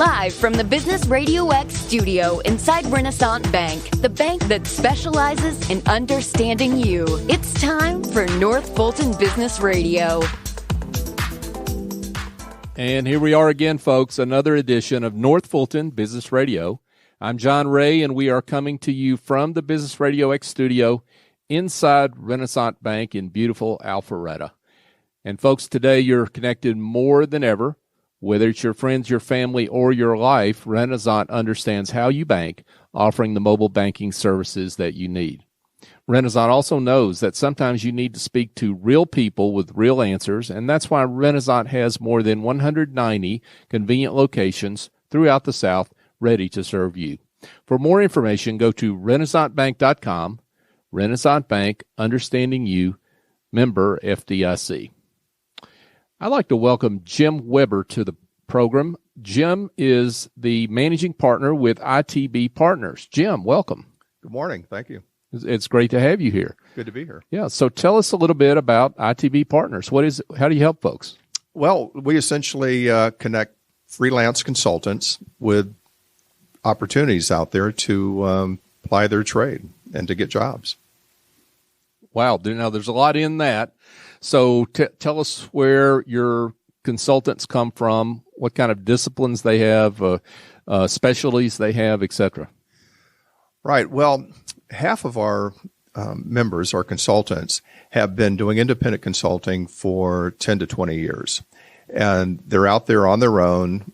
Live from the Business RadioX studio inside Renasant Bank, the bank that specializes in understanding you. It's time for North Fulton Business Radio. And here we are again, folks, another edition of North Fulton Business Radio. I'm John Ray, and we are coming to you from the Business RadioX studio inside Renasant Bank in beautiful Alpharetta. And folks, today you're connected more than ever. Whether it's your friends, your family, or your life, Renasant understands how you bank, offering the mobile banking services that you need. Renasant also knows that sometimes you need to speak to real people with real answers, and that's why Renasant has more than 190 convenient locations throughout the South ready to serve you. For more information, go to renaissantbank.com. Renasant Bank, understanding you, member FDIC. I'd like to welcome Jim Weber to the program. Jim is the managing partner with ITB Partners. Jim, welcome. Good morning. Thank you. It's great to have you here. Good to be here. Yeah. So tell us a little bit about ITB Partners. How do you help folks? Well, we essentially connect freelance consultants with opportunities out there to ply their trade and to get jobs. Wow. Now, there's a lot in that. So tell us where your consultants come from, what kind of disciplines they have, specialties they have, et cetera. Right. Well, half of our members, our consultants, have been doing independent consulting for 10 to 20 years. And they're out there on their own,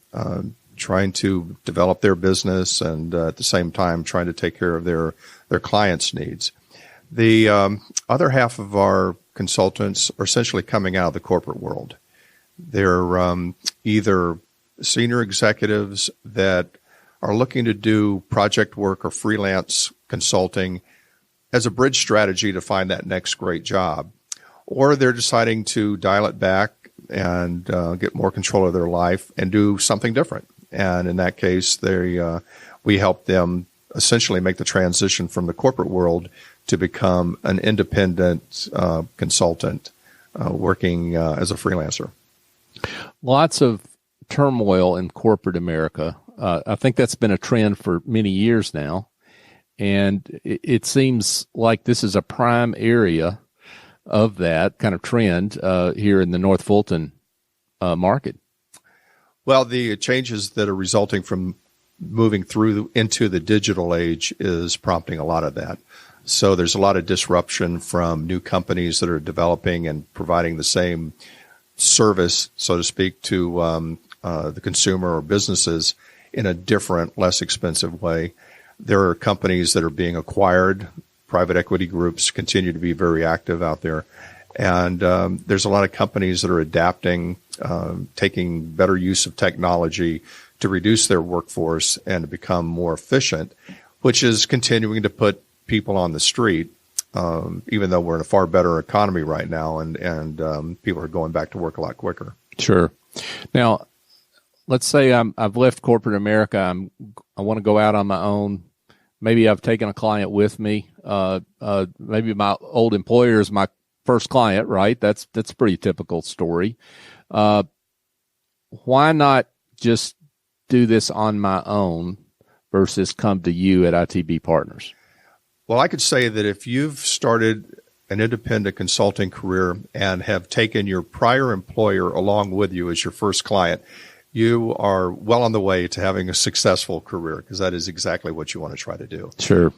trying to develop their business and at the same time trying to take care of their clients' needs. The other half of our consultants are essentially coming out of the corporate world. They're either senior executives that are looking to do project work or freelance consulting as a bridge strategy to find that next great job, or they're deciding to dial it back and get more control of their life and do something different. And in that case, we help them essentially make the transition from the corporate world to become an independent consultant working as a freelancer. Lots of turmoil in corporate America. I think that's been a trend for many years now. And it seems like this is a prime area of that kind of trend here in the North Fulton market. Well, the changes that are resulting from moving through into the digital age is prompting a lot of that. So there's a lot of disruption from new companies that are developing and providing the same service, so to speak, to the consumer or businesses in a different, less expensive way. There are companies that are being acquired. Private equity groups continue to be very active out there. And there's a lot of companies that are adapting, taking better use of technology to reduce their workforce and to become more efficient, which is continuing to put people on the street, even though we're in a far better economy right now, and people are going back to work a lot quicker. Sure. Now, let's say I've left corporate America. I want to go out on my own. Maybe I've taken a client with me. Maybe my old employer is my first client, right? That's a pretty typical story. Why not just do this on my own versus come to you at ITB Partners? Well, I could say that if you've started an independent consulting career and have taken your prior employer along with you as your first client, you are well on the way to having a successful career, because that is exactly what you want to try to do. Sure.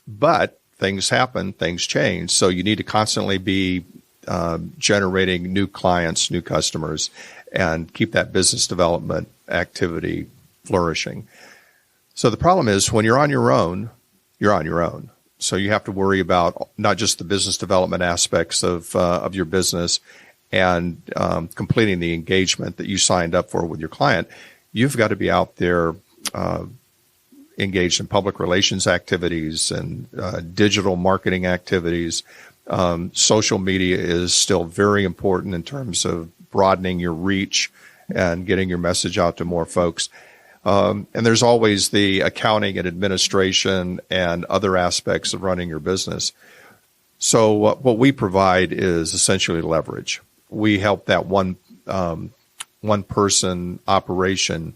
But things happen, things change, so you need to constantly be generating new clients, new customers, and keep that business development activity flourishing. So the problem is when you're on your own, you're on your own. So you have to worry about not just the business development aspects of your business and completing the engagement that you signed up for with your client. You've got to be out there engaged in public relations activities and digital marketing activities. Social media is still very important in terms of broadening your reach and getting your message out to more folks. And there's always the accounting and administration and other aspects of running your business. So what we provide is essentially leverage. We help that one person operation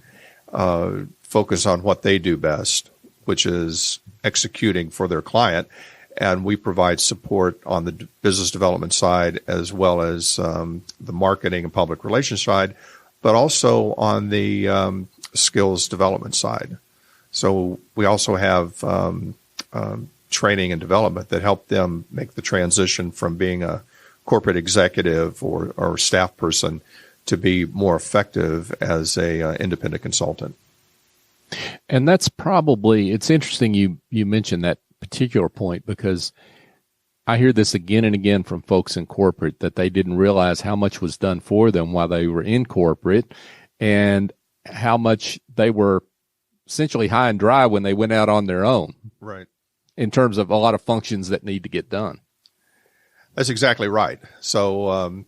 focus on what they do best, which is executing for their client. And we provide support on the business development side as well as the marketing and public relations side, but also on the skills development side. So we also have training and development that help them make the transition from being a corporate executive or staff person to be more effective as a independent consultant. And that's probably, it's interesting you mentioned that particular point, because I hear this again and again from folks in corporate that they didn't realize how much was done for them while they were in corporate and how much they were essentially high and dry when they went out on their own. Right. In terms of a lot of functions that need to get done. That's exactly right. So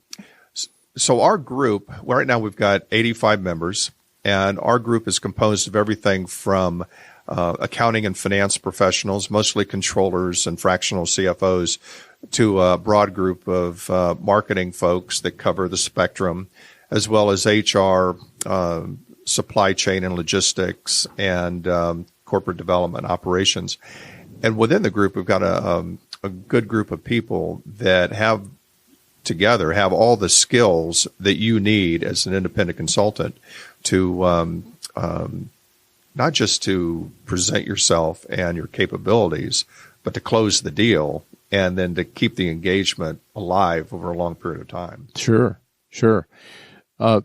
our group, right now we've got 85 members, and our group is composed of everything from accounting and finance professionals, mostly controllers and fractional CFOs, to a broad group of marketing folks that cover the spectrum, as well as HR, supply chain and logistics, and corporate development operations. And within the group, we've got a good group of people that have all the skills that you need as an independent consultant to not just to present yourself and your capabilities, but to close the deal and then to keep the engagement alive over a long period of time. Sure. Now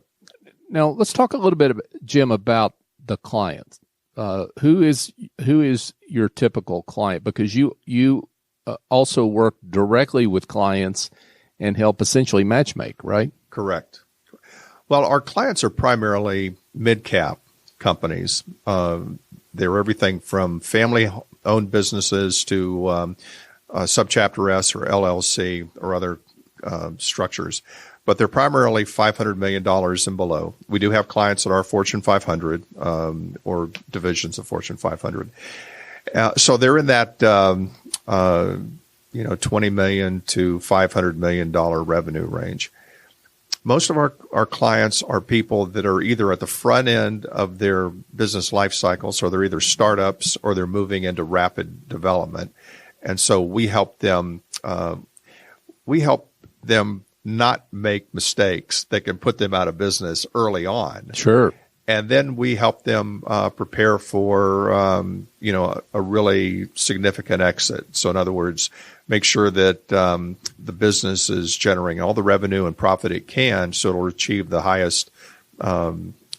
let's talk a little bit, Jim, about the client. Who is your typical client? Because you also work directly with clients and help essentially matchmake, right? Correct. Well, our clients are primarily midcap companies. They're everything from family-owned businesses to subchapter S or LLC or other structures. But they're primarily $500 million and below. We do have clients that are Fortune 500 or divisions of Fortune 500. So they're in that 20 million to $500 million revenue range. Most of our clients are people that are either at the front end of their business life cycle, so they're either startups or they're moving into rapid development. And so we help them not make mistakes that can put them out of business early on. Sure. And then we help them prepare for, a really significant exit. So in other words, make sure that the business is generating all the revenue and profit it can so it'll achieve the highest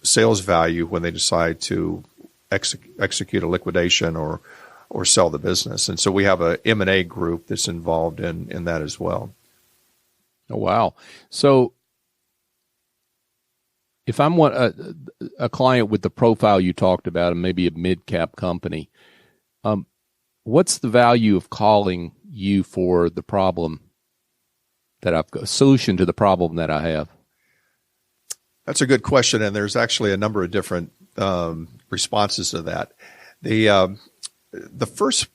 sales value when they decide to execute a liquidation or sell the business. And so we have a M&A group that's involved in that as well. Oh, wow. So if I'm a client with the profile you talked about and maybe a mid-cap company, what's the value of calling you for the problem that I've got, a solution to the problem that I have? That's a good question, and there's actually a number of different responses to that. The first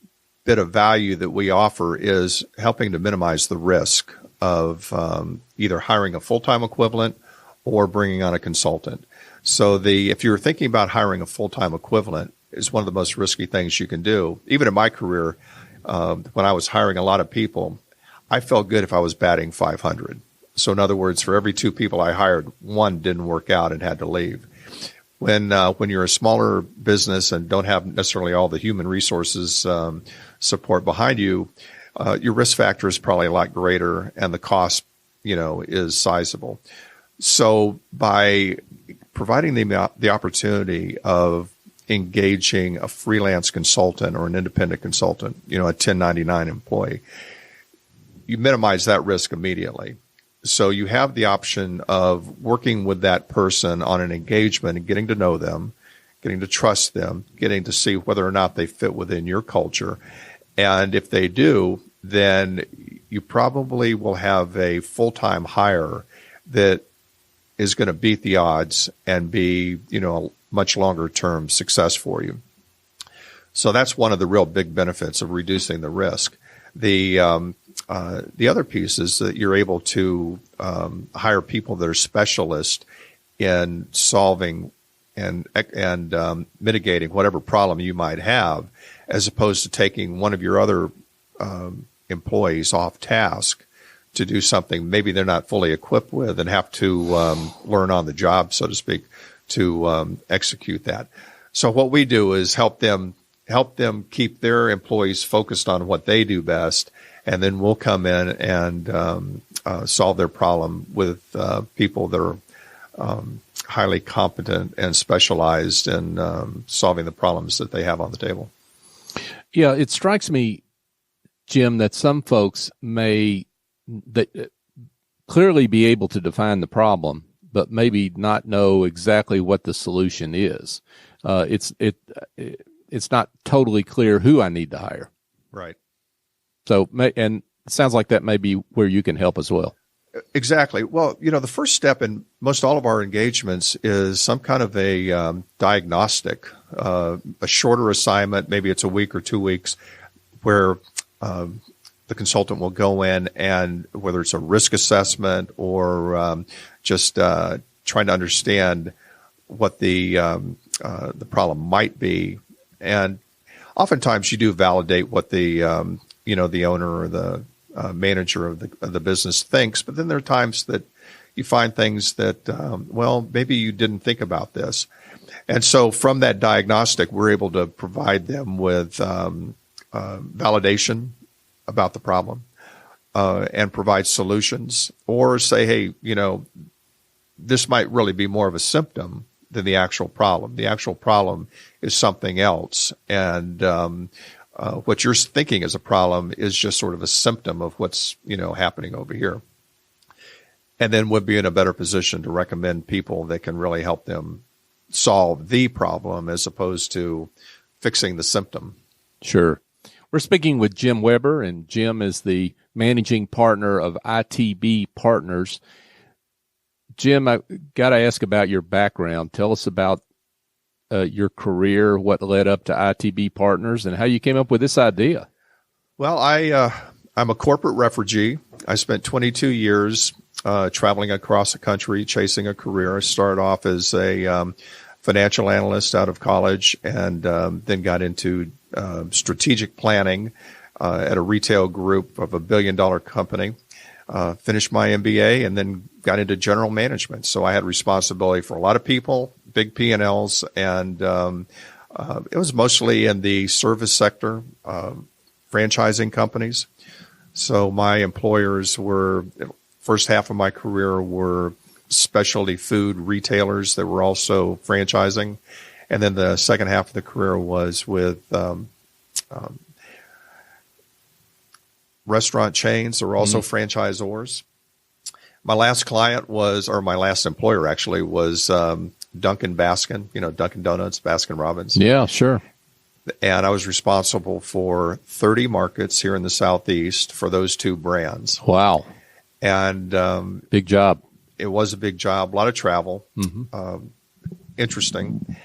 bit of value that we offer is helping to minimize the risk of either hiring a full-time equivalent or bringing on a consultant. So if you're thinking about hiring a full-time equivalent, is one of the most risky things you can do. Even in my career, when I was hiring a lot of people, I felt good if I was batting 500. So in other words, for every 2 people I hired, 1 didn't work out and had to leave. When you're a smaller business and don't have necessarily all the human resources support behind you, your risk factor is probably a lot greater and the cost, is sizable. So by providing the opportunity of engaging a freelance consultant or an independent consultant, a 1099 employee, you minimize that risk immediately. So you have the option of working with that person on an engagement and getting to know them, getting to trust them, getting to see whether or not they fit within your culture. And if they do, then you probably will have a full-time hire that is going to beat the odds and be, a much longer-term success for you. So that's one of the real big benefits of reducing the risk. The other piece is that you're able to hire people that are specialists in solving mitigating whatever problem you might have, as opposed to taking one of your other employees off task to do something maybe they're not fully equipped with and have to learn on the job, so to speak, to execute that. So what we do is help them keep their employees focused on what they do best, and then we'll come in and solve their problem with people that are highly competent and specialized in solving the problems that they have on the table. Yeah, it strikes me, Jim, that some folks may clearly be able to define the problem, but maybe not know exactly what the solution is. It's not totally clear who I need to hire. Right. So, and it sounds like that may be where you can help as well. Exactly. Well, the first step in most all of our engagements is some kind of a diagnostic, a shorter assignment, maybe it's a week or 2 weeks, where the consultant will go in and whether it's a risk assessment or just trying to understand what the problem might be. And oftentimes you do validate what the the owner or the manager of the business thinks, but then there are times that you find things that, maybe you didn't think about this. And so from that diagnostic, we're able to provide them with validation about the problem and provide solutions, or say, hey, this might really be more of a symptom than the actual problem. The actual problem is something else. And what you're thinking as a problem is just sort of a symptom of what's, happening over here. And then we'll be in a better position to recommend people that can really help them solve the problem as opposed to fixing the symptom. Sure. We're speaking with Jim Weber, and Jim is the managing partner of ITB Partners. Jim, I got to ask about your background. Tell us about your career, what led up to ITB Partners, and how you came up with this idea. Well, I'm a corporate refugee. I spent 22 years traveling across the country, chasing a career. I started off as a financial analyst out of college, and then got into strategic planning at a retail group of $1 billion company. Finished my MBA and then got into general management. So I had responsibility for a lot of people, big P&Ls, and it was mostly in the service sector, franchising companies. So my employers were, first half of my career were specialty food retailers that were also franchising. And then the second half of the career was with restaurant chains that were also franchisors. My last client my last employer actually was Dunkin' Baskin, Dunkin' Donuts, Baskin Robbins. Yeah, sure. And I was responsible for 30 markets here in the Southeast for those two brands. Wow. And big job. It was a big job, a lot of travel. Interesting.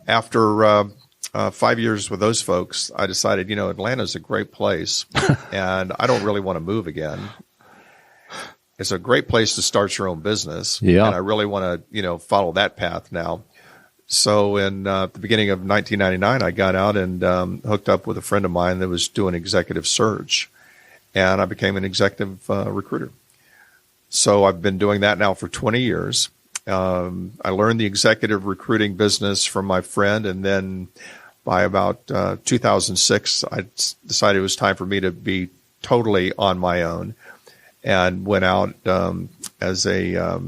After 5 years with those folks, I decided, Atlanta's a great place, and I don't really want to move again. It's a great place to start your own business, and I really want to, follow that path now. So in the beginning of 1999, I got out and hooked up with a friend of mine that was doing executive search, and I became an executive recruiter. So I've been doing that now for 20 years. I learned the executive recruiting business from my friend, and then by about 2006, I decided it was time for me to be totally on my own, and went out as a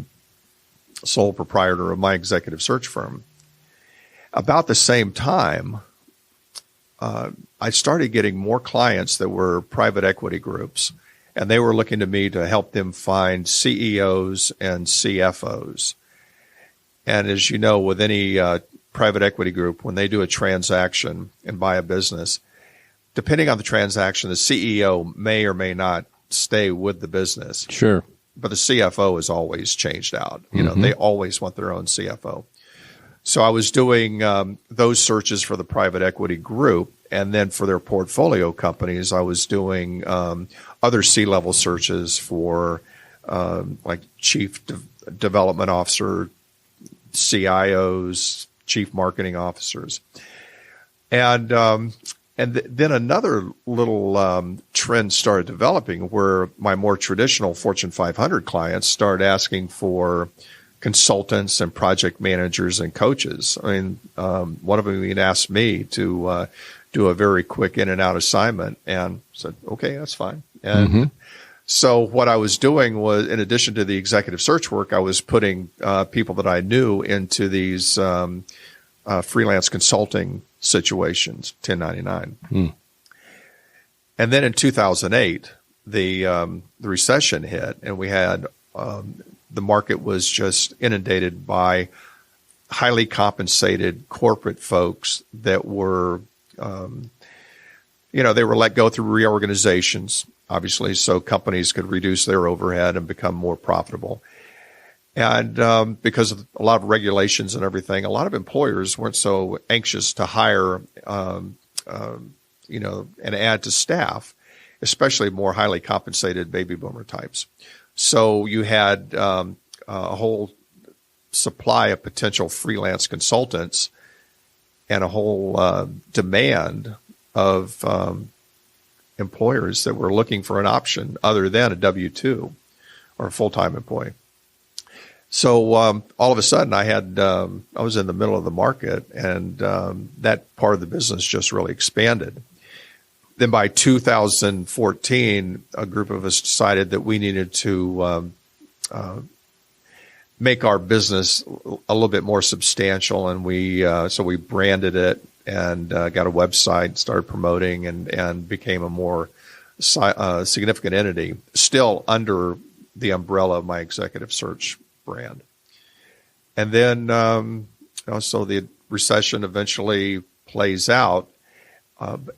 sole proprietor of my executive search firm. About the same time, I started getting more clients that were private equity groups, and they were looking to me to help them find CEOs and CFOs. And as you know, with any private equity group, when they do a transaction and buy a business, depending on the transaction, the CEO may or may not stay with the business. Sure. But the CFO is always changed out. They always want their own CFO. So I was doing those searches for the private equity group, and then for their portfolio companies, I was doing other C-level searches for like chief development officer, CIOs, chief marketing officers. And then another little trend started developing where my more traditional Fortune 500 clients started asking for consultants and project managers and coaches. I mean, one of them even asked me to do a very quick in and out assignment, and said, okay, that's fine. And so what I was doing was, in addition to the executive search work, I was putting people that I knew into these freelance consulting situations, 1099. And then in 2008, the recession hit, and we had the market was just inundated by highly compensated corporate folks that were, they were let go through reorganizations, obviously, so companies could reduce their overhead and become more profitable. And because of a lot of regulations and everything, a lot of employers weren't so anxious to hire, and add to staff, especially more highly compensated baby boomer types. So you had a whole supply of potential freelance consultants and a whole demand of employers that were looking for an option other than a W-2 or a full-time employee. So all of a sudden, I was in the middle of the market, and that part of the business just really expanded. Then by 2014, a group of us decided that we needed to make our business a little bit more substantial, and so we branded it and got a website, started promoting, and became a more significant entity, still under the umbrella of my executive search brand. And then, so the recession eventually plays out.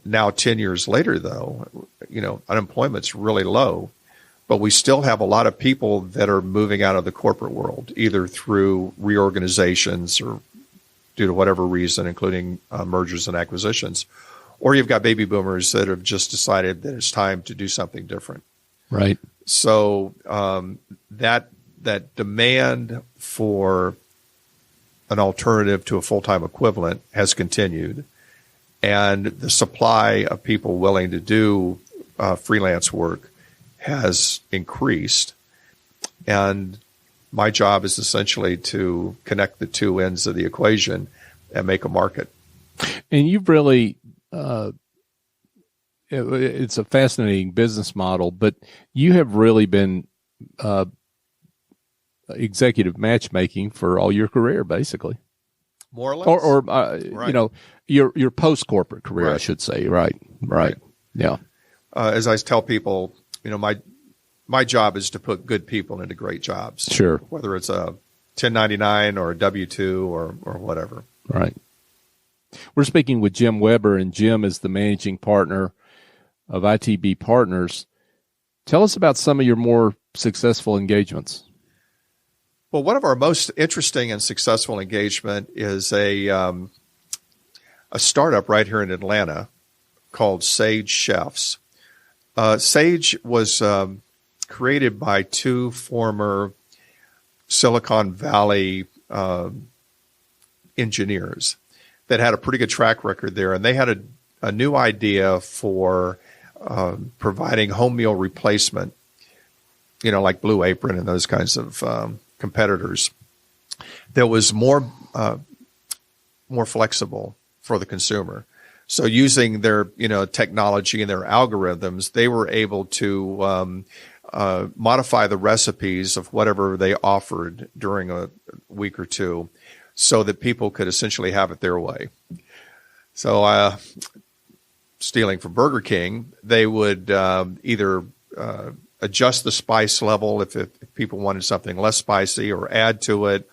Now, 10 years later, though, unemployment's really low, but we still have a lot of people that are moving out of the corporate world, either through reorganizations or due to whatever reason, including mergers and acquisitions, or you've got baby boomers that have just decided that it's time to do something different. Right. So that demand for an alternative to a full-time equivalent has continued, and the supply of people willing to do freelance work has increased. And my job is essentially to connect the two ends of the equation and make a market. And you've really, it's a fascinating business model, but you have really been executive matchmaking for all your career, basically. More or less. Or right. Your post-corporate career, right. I should say. Right. Yeah. As I tell people, my job is to put good people into great jobs. Sure. Whether it's a 1099 or a W-2 or whatever. Right. We're speaking with Jim Weber, and Jim is the managing partner of ITB Partners. Tell us about some of your more successful engagements. Well, one of our most interesting and successful engagement is a startup right here in Atlanta called Sage Chefs. Sage was created by two former Silicon Valley engineers that had a pretty good track record there, and they had a new idea for providing home meal replacement, like Blue Apron and those kinds of competitors, that was more flexible for the consumer. So using their technology and their algorithms, they were able to modify the recipes of whatever they offered during a week or two, so that people could essentially have it their way. So, stealing from Burger King, they would either adjust the spice level if people wanted something less spicy, or add to it,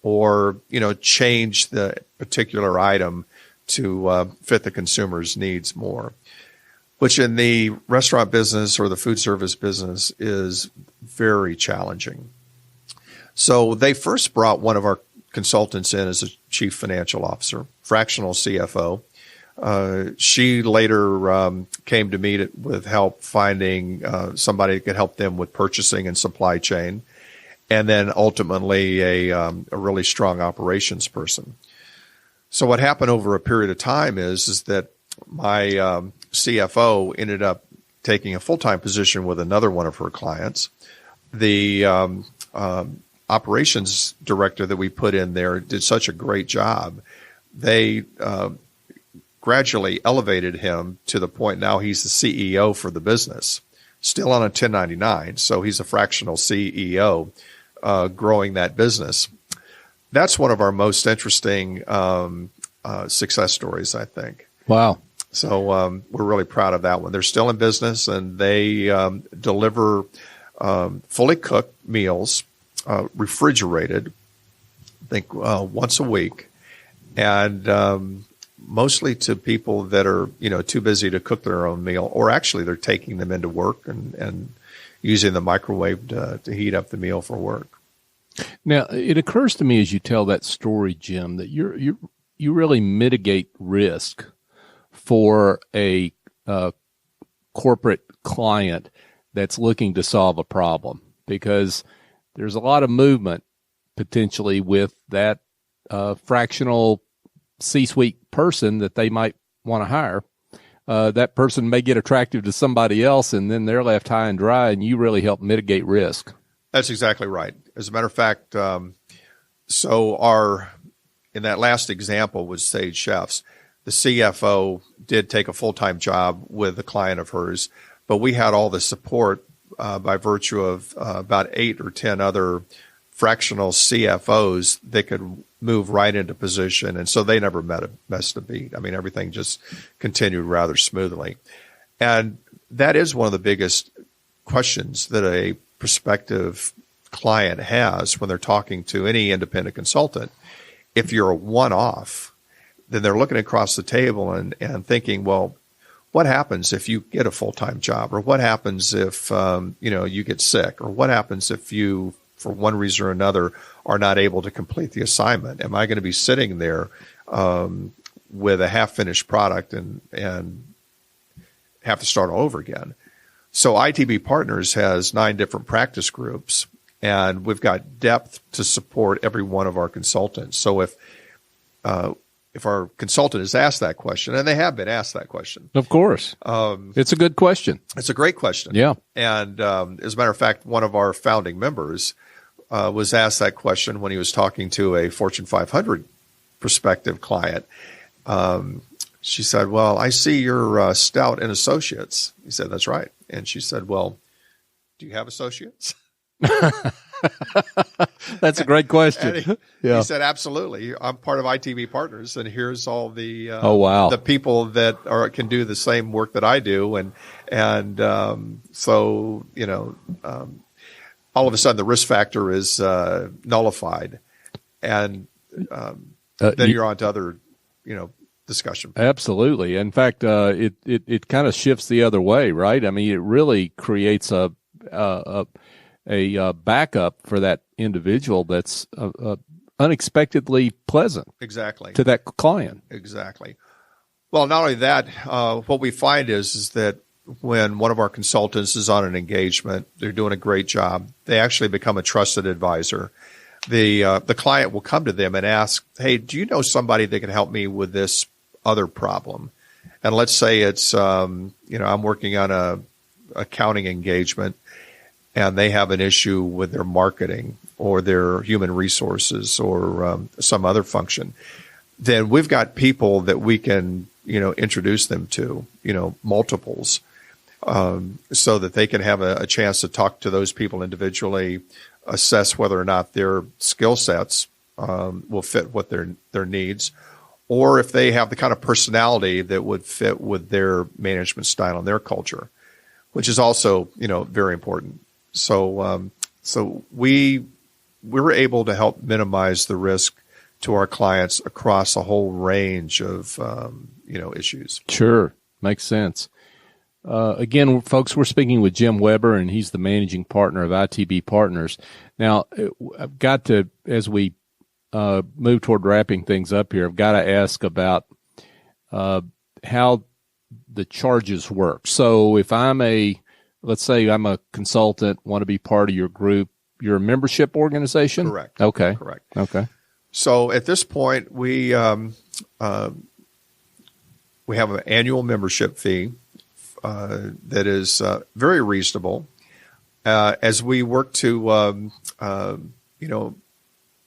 or change the particular item to fit the consumer's needs more, which in the restaurant business or the food service business is very challenging. So they first brought one of our consultants in as a chief financial officer, fractional CFO. She later came to me with help finding somebody that could help them with purchasing and supply chain, and then ultimately a really strong operations person. So what happened over a period of time is that my CFO ended up taking a full-time position with another one of her clients. The operations director that we put in there did such a great job. They gradually elevated him to the point now he's the CEO for the business, still on a 1099. So he's a fractional CEO growing that business. That's one of our most interesting success stories, I think. Wow. So we're really proud of that one. They're still in business, and they deliver fully cooked meals, refrigerated, I think once a week, and mostly to people that are too busy to cook their own meal, or actually they're taking them into work and using the microwave to heat up the meal for work. Now, it occurs to me as you tell that story, Jim, that you really mitigate risk for a corporate client that's looking to solve a problem, because there's a lot of movement potentially with that fractional C-suite person that they might want to hire. That person may get attractive to somebody else, and then they're left high and dry, and you really help mitigate risk. That's exactly right. As a matter of fact, in that last example with Sage Chefs, the CFO did take a full-time job with a client of hers, but we had all the support by virtue of about 8 or 10 other fractional CFOs that could move right into position. And so they never missed a beat. I mean, everything just continued rather smoothly. And that is one of the biggest questions that a prospective client has when they're talking to any independent consultant. If you're a one-off, then they're looking across the table and thinking, well, what happens if you get a full-time job? Or what happens if you get sick? Or what happens if you, for one reason or another, are not able to complete the assignment? Am I going to be sitting there with a half-finished product and have to start all over again? So ITB Partners has 9 different practice groups, and we've got depth to support every one of our consultants. So if our consultant is asked that question, and they have been asked that question. Of course. It's a good question. It's a great question. Yeah. And as a matter of fact, one of our founding members was asked that question when he was talking to a Fortune 500 prospective client. She said, well, I see you're Stout and Associates. He said, that's right. And she said, well, do you have associates? That's a great question. He said, absolutely. I'm part of ITB Partners, and here's all the the people that can do the same work that I do, and so all of a sudden the risk factor is nullified, and then you're on to other discussion. Absolutely. In fact, it kind of shifts the other way, right? I mean, it really creates a backup for that individual that's unexpectedly pleasant. Exactly. To that client. Exactly. Well, not only that, what we find is that when one of our consultants is on an engagement, they're doing a great job, they actually become a trusted advisor. The client will come to them and ask, hey, do you know somebody that can help me with this other problem? And let's say it's, I'm working on a accounting engagement, and they have an issue with their marketing or their human resources or some other function. Then we've got people that we can, introduce them to, multiples, so that they can have a chance to talk to those people individually, assess whether or not their skill sets will fit what their needs, or if they have the kind of personality that would fit with their management style and their culture, which is also, very important. So we're able to help minimize the risk to our clients across a whole range of, issues. Sure. Makes sense. Again, folks, we're speaking with Jim Weber, and he's the managing partner of ITB Partners. Now, I've got to, as we move toward wrapping things up here, I've got to ask about how the charges work. So if let's say I'm a consultant, want to be part of your group, you're a membership organization? Correct. Okay. Correct. Okay. So at this point, we have an annual membership fee that is very reasonable. As we work to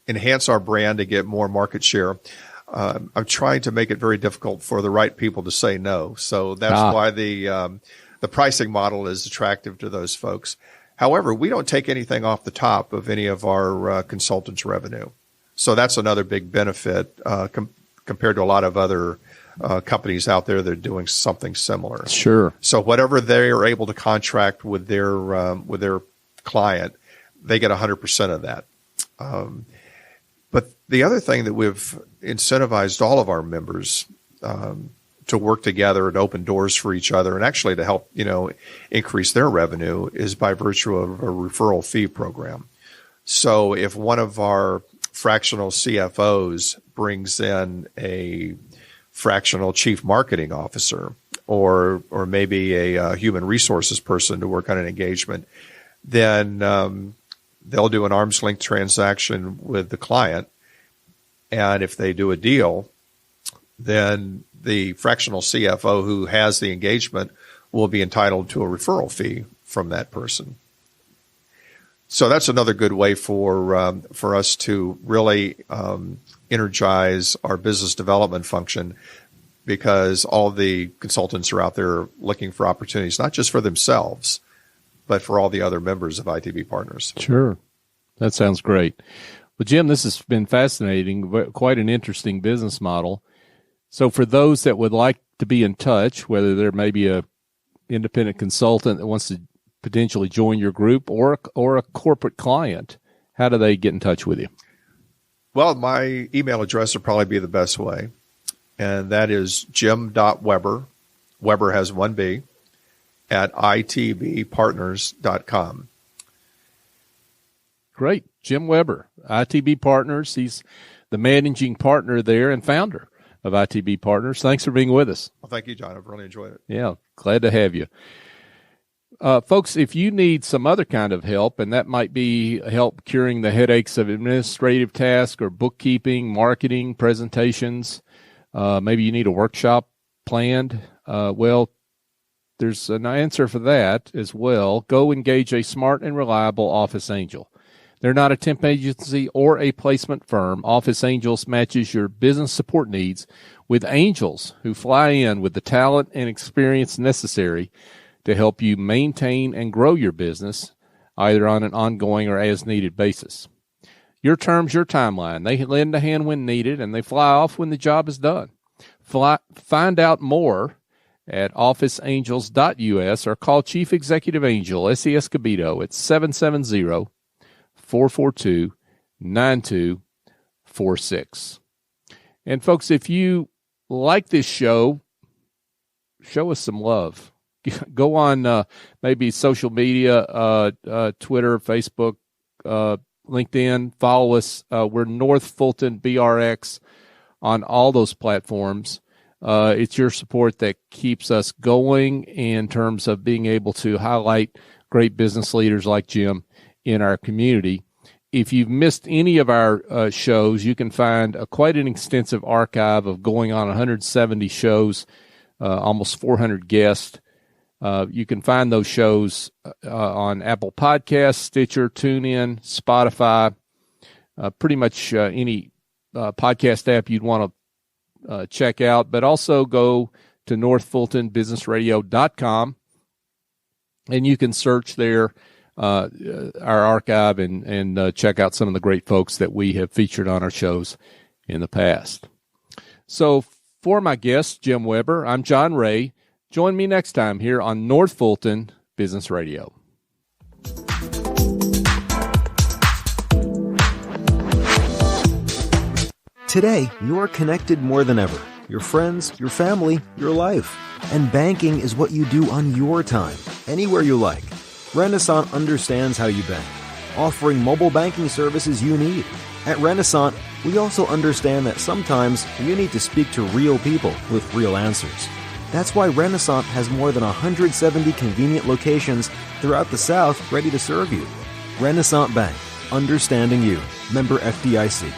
enhance our brand to get more market share, I'm trying to make it very difficult for the right people to say no. So that's why the pricing model is attractive to those folks. However, we don't take anything off the top of any of our consultants' revenue. So that's another big benefit compared to a lot of other companies out there that are doing something similar. Sure. So whatever they are able to contract with their client, they get 100% of that. But the other thing that we've incentivized all of our members to work together and open doors for each other, and actually to help increase their revenue, is by virtue of a referral fee program. So if one of our fractional CFOs brings in a fractional chief marketing officer or maybe a human resources person to work on an engagement, then they'll do an arm's length transaction with the client. And if they do a deal, then the fractional CFO who has the engagement will be entitled to a referral fee from that person. So that's another good way for us to really energize our business development function, because all the consultants are out there looking for opportunities, not just for themselves, but for all the other members of ITB Partners. Sure. That sounds great. Well, Jim, this has been fascinating, quite an interesting business model. So for those that would like to be in touch, whether there may be a independent consultant that wants to potentially join your group or a corporate client, how do they get in touch with you? Well, my email address would probably be the best way, and that is jim.weber, Weber has one B, at itbpartners.com. Great. Jim Weber, ITB Partners. He's the managing partner there and founder of ITB Partners. Thanks for being with us. Well, thank you, John. I've really enjoyed it. Yeah, glad to have you. Folks, if you need some other kind of help, and that might be help curing the headaches of administrative tasks or bookkeeping, marketing, presentations, maybe you need a workshop planned, well, there's an answer for that as well. Go engage a smart and reliable office angel. They're not a temp agency or a placement firm. Office Angels matches your business support needs with angels who fly in with the talent and experience necessary to help you maintain and grow your business, either on an ongoing or as-needed basis. Your terms, your timeline. They lend a hand when needed, and they fly off when the job is done. Find out more at officeangels.us or call Chief Executive Angel, S.E. Escobedo, at 770-442-9246. And folks, if you like this show, show us some love. Go on maybe social media, Twitter, Facebook, LinkedIn. Follow us. We're North Fulton BRX on all those platforms. It's your support that keeps us going in terms of being able to highlight great business leaders like Jim in our community. If you've missed any of our shows, you can find quite an extensive archive of going on 170 shows, almost 400 guests. You can find those shows on Apple Podcasts, Stitcher, TuneIn, Spotify, pretty much any podcast app you'd want to check out. But also go to northfultonbusinessradio.com, and you can search there our archive and check out some of the great folks that we have featured on our shows in the past. So for my guest, Jim Weber, I'm John Ray. Join me next time here on North Fulton Business Radio. Today, you're connected more than ever. Your friends, your family, your life. And banking is what you do on your time, anywhere you like. Renasant understands how you bank, offering mobile banking services you need. At Renasant, we also understand that sometimes you need to speak to real people with real answers. That's why Renasant has more than 170 convenient locations throughout the South ready to serve you. Renasant Bank, understanding you. Member FDIC.